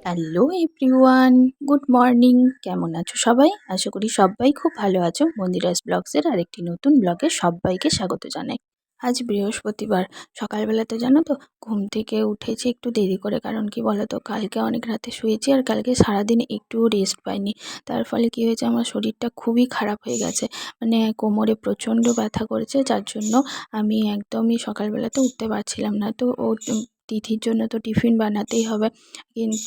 Hello everyone, good morning. কেমন আছো সবাই? আশা করি সবাই খুব ভালো আছো। মন্দিরাস ব্লগসের আরেকটি নতুন ব্লগে সবাইকে স্বাগত জানাই। আজ বৃহস্পতিবার। সকালবেলাতে জানো তো ঘুম থেকে উঠেছি একটু দেরি করে, কারণ কি বলো তো, কালকে অনেক রাতে শুয়েছি আর কালকে সারাদিন একটুও রেস্ট পাইনি। তার ফলে কি হয়েছে, আমার শরীরটা খুবই খারাপ হয়ে গেছে। মানে কোমরে প্রচণ্ড ব্যথা করেছে, যার জন্য আমি একদমই সকালবেলাতে উঠতে পারছিলাম না। তো ও তিথির জন্য তো টিফিন বানাতেই হবে।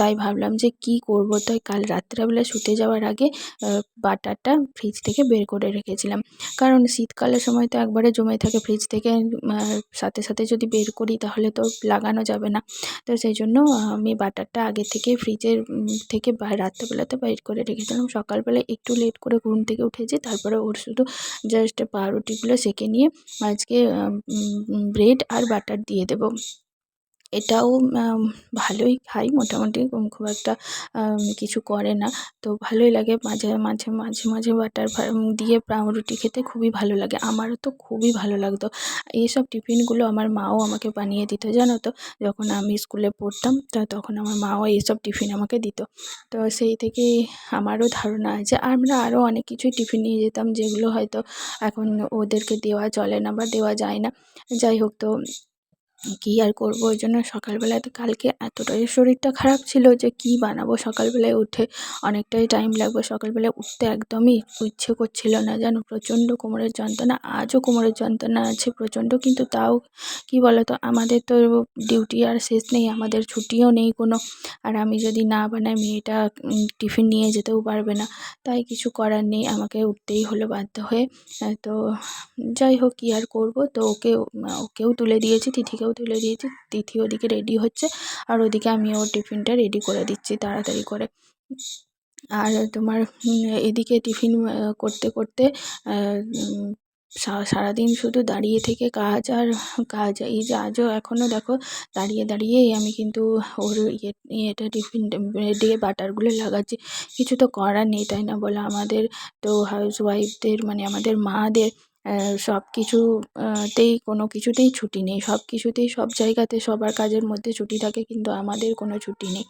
তাই ভাবলাম যে কি করব, তাই কাল রাত্রেবেলা শুতে যাওয়ার আগে বাটারটা ফ্রিজ থেকে বের করে রেখেছিলাম। কারণ শীতকালের সময় তো একবারে জমে থাকে ফ্রিজ থেকে, সাথে সাথে যদি বের করি তাহলে তো লাগানো যাবে না। তো সেই জন্য আমি বাটারটা আগে থেকে ফ্রিজের থেকে রাত্রেবেলাতে বাইর করে রেখেছিলাম। সকালবেলা একটু লেট করে ঘুম থেকে উঠেছি, তারপরে ওর শুধু জাস্ট পাউরুটিগুলো সেঁকে নিয়ে আজকে ব্রেড আর বাটার দিয়ে দেবো। এটাও ভালোই খাই মোটামুটি, খুব একটা কিছু করে না। তো ভালোই লাগে, মাঝে মাঝে মাঝে মাঝে বাটার দিয়ে পাউরুটি খেতে খুবই ভালো লাগে। আমারও তো খুবই ভালো লাগতো। এইসব টিফিনগুলো আমার মাও আমাকে বানিয়ে দিত জানো তো। যখন আমি স্কুলে পড়তাম তখন আমার মাও এইসব টিফিন আমাকে দিত। তো সেই থেকেই আমারও ধারণা আছে। আমরা আরও অনেক কিছুই টিফিন নিয়ে যেতাম, যেগুলো হয়তো এখন ওদেরকে দেওয়া চলে না বা দেওয়া যায় না। যাই হোক, তো কী আর করবো, ওই জন্য সকালবেলাতে কালকে এতটাই শরীরটা খারাপ ছিল যে কি বানাবো সকালবেলায় উঠে, অনেকটাই টাইম লাগবে। সকালবেলায় উঠতে একদমই ইচ্ছে করছিল না জানো, প্রচণ্ড কোমরের যন্ত্রণা। আজও কোমরের যন্ত্রণা আছে প্রচণ্ড, কিন্তু তাও কি বলো তো, আমাদের তো ডিউটি আর শেষ নেই, আমাদের ছুটিও নেই কোনো। আর আমি যদি না বানাই, মেয়েটা টিফিন নিয়ে যেতেও পারবে না। তাই কিছু করার নেই, আমাকে উঠতেই হলো বাধ্য হয়ে। তো যাই হোক, কী আর করবো। তো ওকেও তুলে দিয়েছি, তিথিকেও তুলে দিয়েছি। তিথি ওদিকে রেডি হচ্ছে আর ওদিকে আমি ওর টিফিনটা রেডি করে দিচ্ছি তাড়াতাড়ি করে। আর তোমার এদিকে টিফিন করতে করতে সারাদিন শুধু দাঁড়িয়ে থেকে কাজ আর কাজ। এই যে আজও এখনও দেখো দাঁড়িয়ে দাঁড়িয়েই আমি কিন্তু ওর ইয়েটা টিফিন ব্রেডে বাটারগুলো লাগাচ্ছি। কিছু তো করার নেই, তাই না বলো? আমাদের তো হাউসওয়াইফদের, মানে আমাদের মাদের সব কিছু তেই কোনো কিছুতেই ছুটি নেই। সব কিছুতেই, সব জায়গাতে সবার কাজের মধ্যে ছুটি থাকে, কিন্তু আমাদের কোনো ছুটি নেই।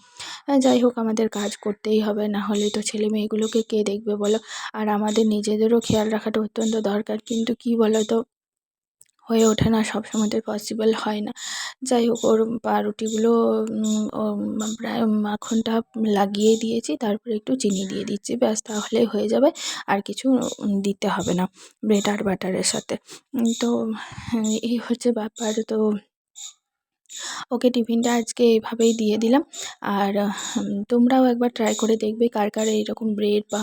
যাই হোক, আমাদের কাজ করতেই হবে, না হলে তো ছেলে মেয়েগুলোকে কে দেখবে বলো? আর আমাদের নিজেদেরও খেয়াল রাখাটা অত্যন্ত দরকার, কিন্তু কি বলো তো, হয়ে ওঠে না, সবসময় তো পসিবল হয় না। যাই হোক, ওর পাউরুটিগুলো প্রায় মাখনটা লাগিয়ে দিয়েছি, তারপরে একটু চিনি দিয়ে দিচ্ছি, ব্যাস তাহলেই হয়ে যাবে। আর কিছু দিতে হবে না ব্রেড আর বাটারের সাথে। তো এই হচ্ছে ব্যাপার। তো ওকে টিফিনটা আজকে এভাবেই দিয়ে দিলাম। আর তোমরাও একবার ট্রাই করে দেখবে, কার কার এইরকম ব্রেড বা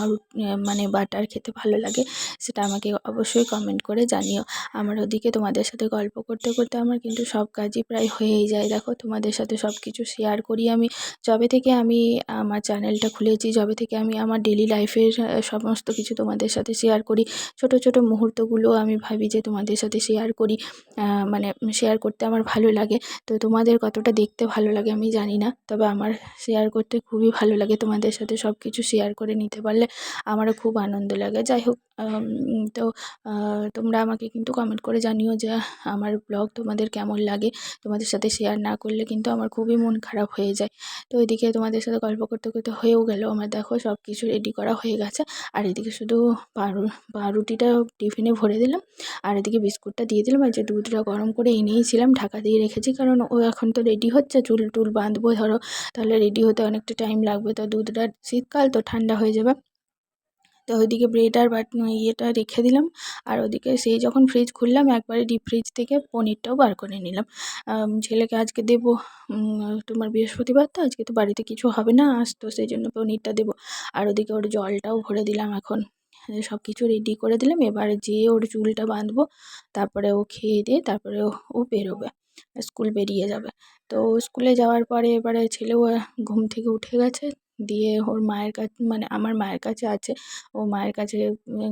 মানে বাটার খেতে ভালো লাগে, সেটা আমাকে অবশ্যই কমেন্ট করে জানিও। আমার ওদিকে তোমাদের সাথে গল্প করতে করতে আমার কিন্তু সব কাজই প্রায় হয়েই যায়। দেখো, তোমাদের সাথে সব কিছু শেয়ার করি আমি। যবে থেকে আমি আমার চ্যানেলটা খুলেছি, যবে থেকে আমি আমার ডেলি লাইফের সমস্ত কিছু তোমাদের সাথে শেয়ার করি। ছোট ছোট মুহূর্তগুলো আমি ভাবি যে তোমাদের সাথে শেয়ার করি, মানে শেয়ার করতে আমার ভালো লাগে। তো তোমাদের কতটা দেখতে ভালো লাগে আমি জানি না, তবে আমার শেয়ার করতে খুবই ভালো লাগে। তোমাদের সাথে সব কিছু শেয়ার করে নিতে পারলে আমারও খুব আনন্দ লাগে। যাই হোক, তো তোমরা আমাকে কিন্তু কমেন্ট করে জানিও যে আমার ব্লগ তোমাদের কেমন লাগে। তোমাদের সাথে শেয়ার না করলে কিন্তু আমার খুবই মন খারাপ হয়ে যায়। তো এদিকে তোমাদের সাথে গল্প করতে করতে হয়েও গেল আমার, দেখো সব কিছু রেডি করা হয়ে গেছে। আর এদিকে শুধু পাউরুটিটা টিফিনে ভরে দিলাম, আর এদিকে বিস্কুটটা দিয়ে দিলাম। আর যে দুধটা গরম করে এনেইছিলাম, ঢাকা দিয়ে রেখেছি, কারণ ও এখন তো রেডি হচ্ছে, চুল টুল বাঁধবো ধরো, তাহলে রেডি হতে অনেকটা টাইম লাগবে। তো দুধটা, শীতকাল তো ঠান্ডা হয়ে যাবে। তো ওইদিকে ব্রেড আর ইয়েটা রেখে দিলাম। আর ওদিকে সেই যখন ফ্রিজ খুললাম, একবারে ডিপ ফ্রিজ থেকে পনিরটাও বার করে নিলাম। ছেলেকে আজকে দেবো, তোমার বৃহস্পতিবার তো, আজকে তো বাড়িতে কিছু হবে না, আজ তো সেই জন্য পনিরটা দেবো। আর ওদিকে ওর জলটাও ভরে দিলাম এখন। সব কিছু রেডি করে দিলাম, এবারে যেয়ে ওর চুলটা বাঁধবো, তারপরে ও খেয়ে দিয়ে তারপরে ও বেরোবে, স্কুল বেরিয়ে যাবে। তো স্কুলে যাওয়ার পরে এবারে ছেলেও ঘুম থেকে উঠে গেছে, দিয়ে ওর মায়ের কাছে, মানে আমার মায়ের কাছে আছে, ও মায়ের কাছে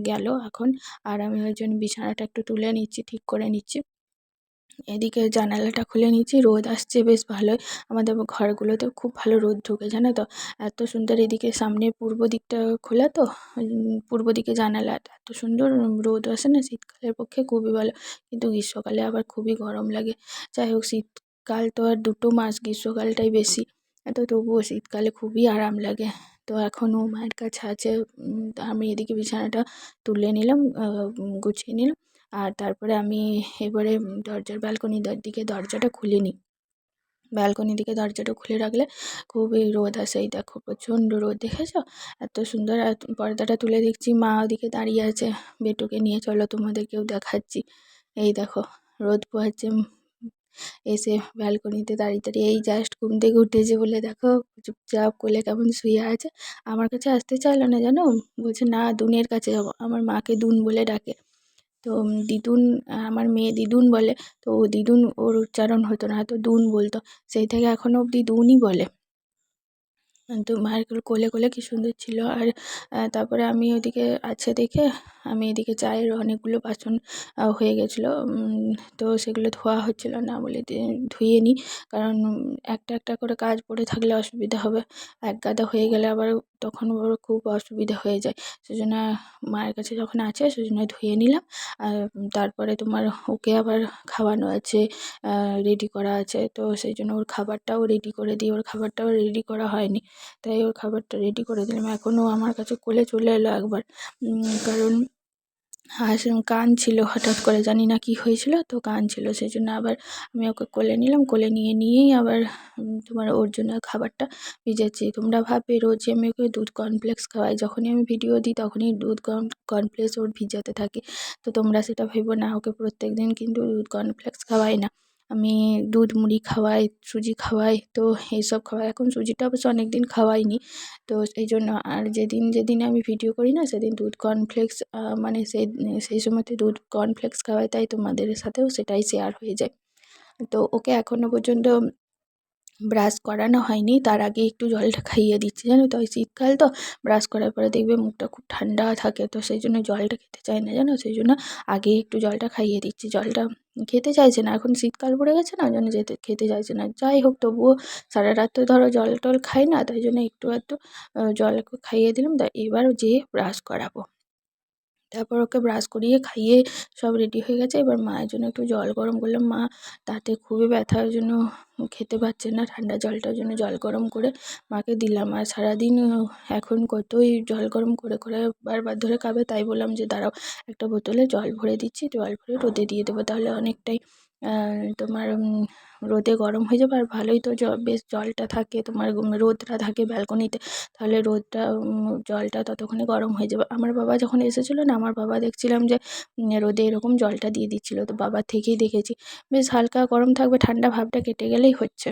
গেল এখন। আর আমি ওই জন্য বিছানাটা একটু তুলে নিচ্ছি, ঠিক করে নিচ্ছি। এদিকে জানালাটা খুলে নিচ্ছি, রোদ আসছে বেশ ভালোই। আমাদের ঘরগুলোতে খুব ভালো রোদ ঢোকে জানো তো, এত সুন্দর। এদিকে সামনে পূর্ব দিকটা খোলা তো, পূর্ব দিকে জানালা, এত সুন্দর রোদ আসে না, শীতকালের পক্ষে খুবই ভালো। কিন্তু গ্রীষ্মকালে আবার খুবই গরম লাগে। যাই হোক, শীতকাল তো আর 2 মাস, গ্রীষ্মকালটাই বেশি। তো তবুও শীতকালে খুবই আরাম লাগে। তো এখন ও মায়ের কাছে আছে। তা আমি এদিকে বিছানাটা তুলে নিলাম, গুছিয়ে নিলাম। আর তারপরে আমি এবারে ব্যালকনির দিকে দরজাটা খুলে নিই। ব্যালকনির দিকে দরজাটা খুলে রাখলে খুবই রোদ আসে। এই দেখো প্রচণ্ড রোদ, দেখেছো? এত সুন্দর। আর পর্দাটা তুলে দেখছি মা ওদিকে দাঁড়িয়ে আছে বেটুকে নিয়ে। চলো তোমাদেরকেও দেখাচ্ছি। এই দেখো রোদ পোহাচ্ছে, এসে ব্যালকনিতে দাঁড়িয়ে দাঁড়িয়ে এই জাস্ট ঘুম থেকে উঠেছে বলে দেখো চুপচাপ কোলে কেমন শুয়ে আছে। আমার কাছে আসতে চাইলো না, জানো, বলছে না দুনের কাছে যাবো। আমার মাকে দুন বলে ডাকে। তো দিদুন, আমার মেয়ে দিদুন বলে। তো ও দিদুন ওর উচ্চারণ হতো না, তো দুন বলতো। সেই থেকে এখনো অবধি দুনই বলে। তো মায়ের কোলে কোলে কি সুন্দর ছিল। আর তারপরে আমি ওদিকে আছে দেখে আমি এদিকে চায়ের অনেকগুলো বাসন হয়ে গেছিলো। তো সেগুলো ধোয়া হচ্ছিল না বলে ধুয়ে নিই। কারণ একটা একটা করে কাজ পড়ে থাকলে অসুবিধা হবে। এক গাদা হয়ে গেলে আবার তখন ওর খুব অসুবিধা হয়ে যায়। সেজন্য মায়ের কাছে যখন আছে সেজন্য ধুয়ে নিলাম। আর তারপরে তোমার ওকে আবার খাওয়ানো আছে, রেডি করা আছে। তো সেই জন্য ওর খাবারটাও রেডি করে দিই। ওর খাবারটাও রেডি করা হয়নি, তাই ওর খাবারটা রেডি করে দিলাম। এখনও আমার কাছে কোলে চলে এলো একবার, কারণ কাঁদছিল হঠাৎ করে, জানি না কি হয়েছিল, তো কাঁদছিল। সেই জন্য আবার আমি ওকে কোলে নিলাম। কোলে নিয়েই আবার তোমার ওর জন্য খাবারটা ভিজাচ্ছি। তোমরা ভাববে রোজই আমি ওকে দুধ কর্নফ্লেক্স খাওয়াই, যখনই আমি ভিডিও দিই তখনই দুধ কর্নফ্লেক্স ওর ভিজাতে থাকি। তো তোমরা সেটা ভেবো না, ওকে প্রত্যেক দিন কিন্তু দুধ কর্নফ্লেক্স খাওয়াই না। আমি দুধ মুড়ি খাওয়াই, সুজি খাওয়াই, তো এইসব খাওয়াই। এখন সুজিটা অবশ্য অনেক দিন খাওয়াইনি, তো এই জন্য। আর যেদিন আমি ভিডিও করি না সেদিন দুধ কর্নফ্লেক্স, মানে সেই সময়তে দুধ কর্নফ্লেক্স খাওয়াই, তাই তোমাদের সাথেও সেটাই শেয়ার হয়ে যায়। তো ওকে এখনও পর্যন্ত ব্রাশ করানো হয়নি, তার আগে একটু জলটা খাইয়ে দিচ্ছি, জানো তো। ওই শীতকাল তো, ব্রাশ করার পরে দেখবে মুখটা খুব ঠান্ডা থাকে, তো সেই জন্য জলটা খেতে চায় না, জানো। সেই জন্য আগেই একটু জলটা খাইয়ে দিচ্ছি। জলটা খেতে চাইছে না, এখন শীতকাল পড়ে গেছে না, ওই জন্য খেতে চাইছে না। যাই হোক, তবুও সারা রাত তো ধরো জল টল খাই না, তাই জন্য একটু একটু জল খাইয়ে দিলাম। তা এবার যেয়ে ব্রাশ করাবো। তারপর ওকে ব্রাশ করিয়ে খাইয়ে সব রেডি হয়ে গেছে। এবার মায়ের জন্য একটু জল গরম করলাম। মা দাঁতে খুবই ব্যথা, ওই জন্য খেতে পারছে না ঠান্ডা জলটা, ওই জন্য জল গরম করে মাকে দিলাম। আর সারাদিন এখন কতই জল গরম করে করে বারবার ধরে খাবে, তাই বললাম যে দাঁড়াও একটা বোতলে জল ভরে দিচ্ছি, জল ভরে রোদে দিয়ে দেবো, তাহলে অনেকটাই তোমার রোদে গরম হয়ে যাবে। আর ভালোই তো বেশ জলটা থাকে, তোমার রোদটা থাকে ব্যালকনিতে, তাহলে রোদটা জলটা ততক্ষণে গরম হয়ে যাবে। আমার বাবা যখন এসেছিলো না, আমার বাবা দেখছিলাম যে রোদে এরকম জলটা দিয়ে দিচ্ছিলো, তো বাবার থেকেই দেখেছি। বেশ হালকা গরম থাকবে, ঠান্ডা ভাবটা কেটে গেলেই হচ্ছে।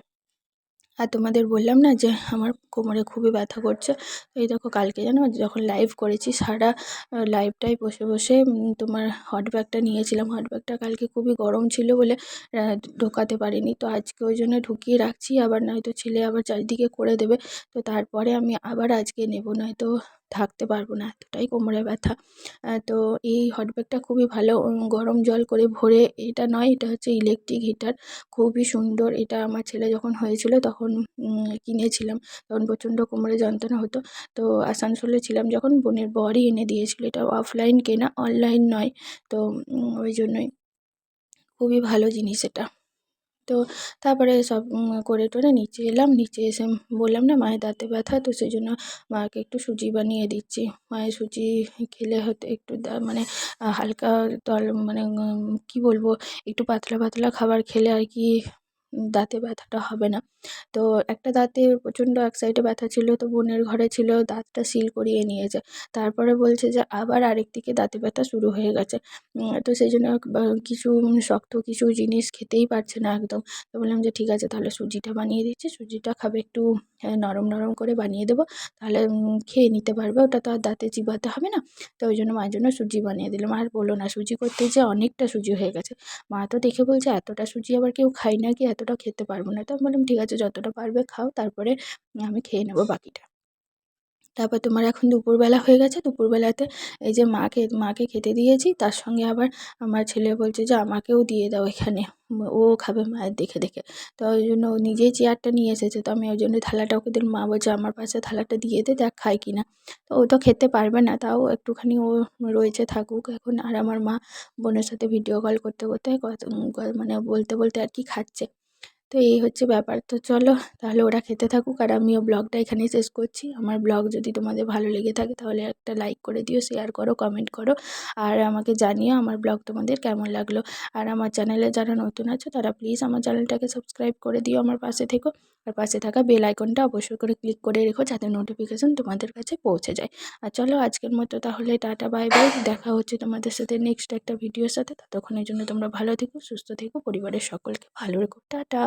আর তোমাদের বললাম না যে আমার কোমরে খুবই ব্যথা করছে। এই দেখো কালকে জানো যখন লাইভ করেছি, সারা লাইভটাই বসে বসে তোমার হট ব্যাগটা নিয়েছিলাম। হট ব্যাগটা কালকে খুবই গরম ছিল বলে ঢোকাতে পারিনি, তো আজকে ওই জন্য ঢুকিয়ে রাখছি। আবার নয়তো ছেলে আবার চারিদিকে করে দেবে, তো তারপরে আমি আবার আজকে নেব, নয়তো থাকতে পারবো না, এতটাই কোমরে ব্যথা। তো এই হট ব্যাগটা খুবই ভালো, গরম জল করে ভরে, এটা নয়, এটা হচ্ছে ইলেকট্রিক হিটার, খুবই সুন্দর। এটা আমার ছেলে যখন হয়েছিল তখন কিনেছিলাম, তখন প্রচণ্ড কোমরে যন্ত্রণা হতো। তো আসানসোলে ছিলাম যখন, বোনের বরই এনে দিয়েছিল। এটা অফলাইন কেনা, অনলাইন নয়। তো ওই জন্যই খুবই ভালো জিনিস এটা। তো তারপরে সব করে টোরে নিচে এলাম। নিচে এসে বললাম না মায়ের দাঁতে ব্যথা, তো সেই জন্য মাকে একটু সুজি বানিয়ে দিচ্ছি। মায়ের সুজি খেলে হয়তো একটু মানে হালকা মানে কী বলবো, একটু পাতলা পাতলা খাবার খেলে আর কি দাঁতে ব্যথাটা হবে না। তো একটা দাঁতে প্রচণ্ড এক সাইডে ব্যথা ছিল, তো বোনের ঘরে ছিল, দাঁতটা সিল করিয়ে নিয়েছে। তারপরে বলছে যে আবার আরেক দিকে দাঁতে ব্যথা শুরু হয়ে গেছে। তো সেই জন্য কিছু শক্ত কিছু জিনিস খেতেই পারছে না একদম। তো বললাম যে ঠিক আছে তাহলে সুজিটা বানিয়ে দিচ্ছি, সুজিটা খাবে, একটু নরম নরম করে বানিয়ে দেবো, তাহলে খেয়ে নিতে পারবে, ওটা তো আর দাঁতে চিবাতে হবে না। তো ওই জন্য মায়ের জন্য সুজি বানিয়ে দিলাম। আর বলো না, সুজি করতে যে অনেকটা সুজি হয়ে গেছে। মা তো দেখে বলছে এতটা সুজি আবার কেউ খায় নাকি, এতটা খেতে পারবো না। তো আমি বললাম ঠিক আছে যতটা পারবে খাও, তারপরে আমি খেয়ে নেবো বাকিটা। তারপর তোমার এখন দুপুরবেলা হয়ে গেছে। দুপুরবেলাতে এই যে মাকে খেতে দিয়েছি, তার সঙ্গে আবার আমার ছেলে বলছে যে আমাকেও দিয়ে দাও এখানে, ও খাবে মায়ের দেখে দেখে। তো ওই জন্য ও নিজেই চেয়ারটা নিয়ে এসেছে, তো আমি ওই জন্য থালাটা ওকে দিলাম। মা বলছে আমার পাশে থালাটা দিয়ে দে, দেখ খায় কি না। তো ও তো খেতে পারবে না, তাও একটুখানি ও রয়েছে থাকুক এখন। আর আমার মা বোনের সাথে ভিডিও কল করতে করতে মানে বলতে বলতে আর কি খাচ্ছে। তো এই হচ্ছে ব্যাপার। তো চলো তাহলে ওরা খেতে থাকুক আর আমিও ব্লগটা এখানেই শেষ করছি। আমার ব্লগ যদি তোমাদের ভালো লেগে থাকে তাহলে একটা লাইক করে দিও, শেয়ার করো, কমেন্ট করো আর আমাকে জানিও আমার ব্লগ তোমাদের কেমন লাগলো। আর আমার চ্যানেলে যারা নতুন আছো তারা প্লিজ আমার চ্যানেলটাকে সাবস্ক্রাইব করে দিও, আমার পাশে থেকো। আর পাশে থাকা বেল আইকনটা অবশ্যই করে ক্লিক করে রেখো যাতে নোটিফিকেশন তোমাদের কাছে পৌঁছে যায়। আর চলো আজকের মতো তাহলে টাটা বাই বাই, দেখা হচ্ছে তোমাদের সাথে নেক্সট একটা ভিডিওর সাথে। ততক্ষণের জন্য তোমরা ভালো থেকো, সুস্থ থেকো, পরিবারের সকলকে ভালো রেখো, টাটা।